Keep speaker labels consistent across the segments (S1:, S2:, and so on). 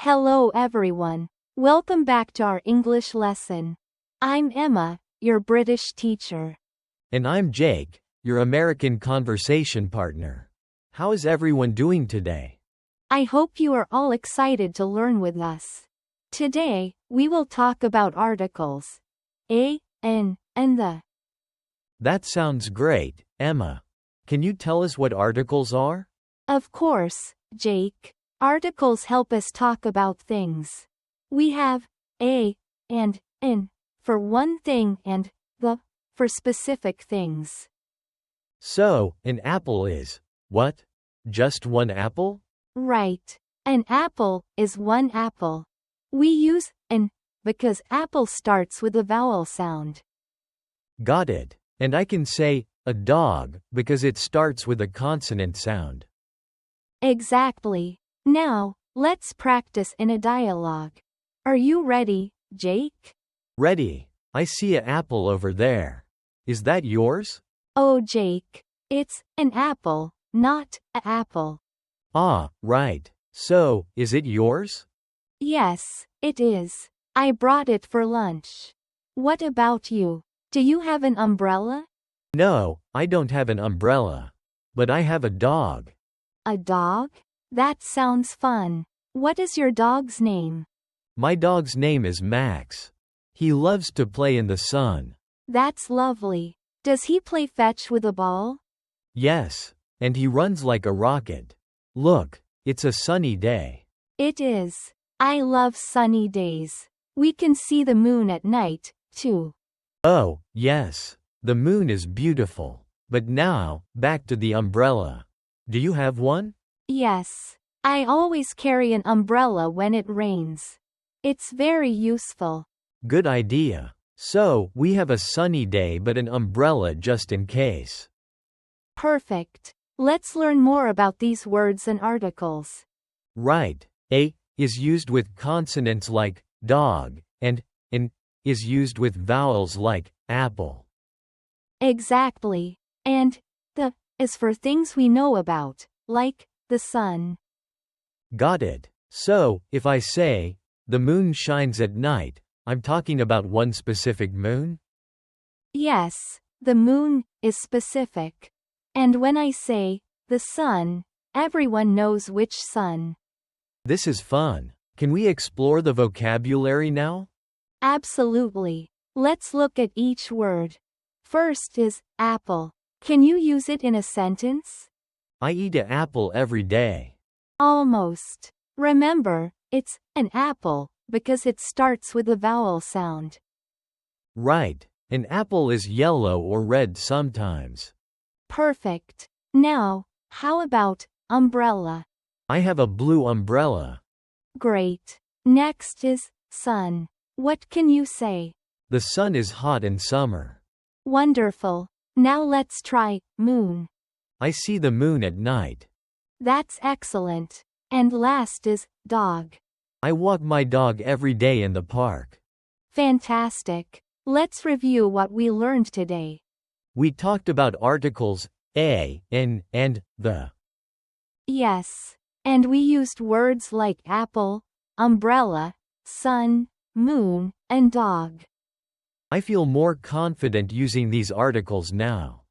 S1: Hello everyone. Welcome back to our English lesson. I'm Emma, your British teacher.
S2: And I'm Jake, your American conversation partner. How is everyone doing today?
S1: I hope you are all excited to learn with us. Today, we will talk about articles. A, N, and the.
S2: That sounds great, Emma. Can you tell us what articles are?
S1: Of course, Jake. Articles help us talk about things. We have a and an for one thing and the for specific things.
S2: So, an apple is what? Just one apple?
S1: Right. An apple is one apple. We use an because apple starts with a vowel sound.
S2: Got it. And I can say a dog because it starts with a consonant sound.
S1: Exactly. Now, let's practice in a dialogue. Are you ready, Jake?
S2: Ready. I see an apple over there. Is that yours?
S1: Oh, Jake. It's an apple, not a apple.
S2: Ah, right. So, is it yours?
S1: Yes, it is. I brought it for lunch. What about you? Do you have an umbrella?
S2: No, I don't have an umbrella. But I have a dog.
S1: A dog? That sounds fun. What is your dog's name?
S2: My dog's name is Max. He loves to play in the sun.
S1: That's lovely. Does he play fetch with a ball?
S2: Yes, and he runs like a rocket. Look, it's a sunny day.
S1: It is. I love sunny days. We can see the moon at night, too.
S2: Oh, yes. The moon is beautiful. But now, back to the umbrella. Do you have one?
S1: Yes. I always carry an umbrella when it rains. It's very useful.
S2: Good idea. So, we have a sunny day but an umbrella just in case.
S1: Perfect. Let's learn more about these words and articles.
S2: Right. A is used with consonants like dog, and an is used with vowels like apple.
S1: Exactly. And the is for things we know about, like the sun.
S2: Got it. So, if I say, the moon shines at night, I'm talking about one specific moon?
S1: Yes, the moon is specific. And when I say, the sun, everyone knows which sun.
S2: This is fun. Can we explore the vocabulary now?
S1: Absolutely. Let's look at each word. First is apple. Can you use it in a sentence?
S2: I eat an apple every day.
S1: Almost. Remember, it's an apple because it starts with a vowel sound.
S2: Right. An apple is yellow or red sometimes.
S1: Perfect. Now, how about umbrella?
S2: I have a blue umbrella.
S1: Great. Next is sun. What can you say?
S2: The sun is hot in summer.
S1: Wonderful. Now let's try moon.
S2: I see the moon at night.
S1: That's excellent. And last is dog.
S2: I walk my dog every day in the park.
S1: Fantastic. Let's review what we learned today.
S2: We talked about articles a, an, and the.
S1: Yes. And we used words like apple, umbrella, sun, moon, and dog.
S2: I feel more confident using these articles now.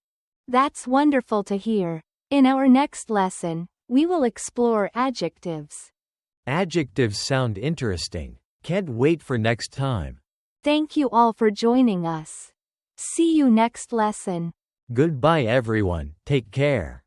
S1: That's wonderful to hear. In our next lesson, we will explore adjectives.
S2: Adjectives sound interesting. Can't wait for next time.
S1: Thank you all for joining us. See you next lesson.
S2: Goodbye everyone. Take care.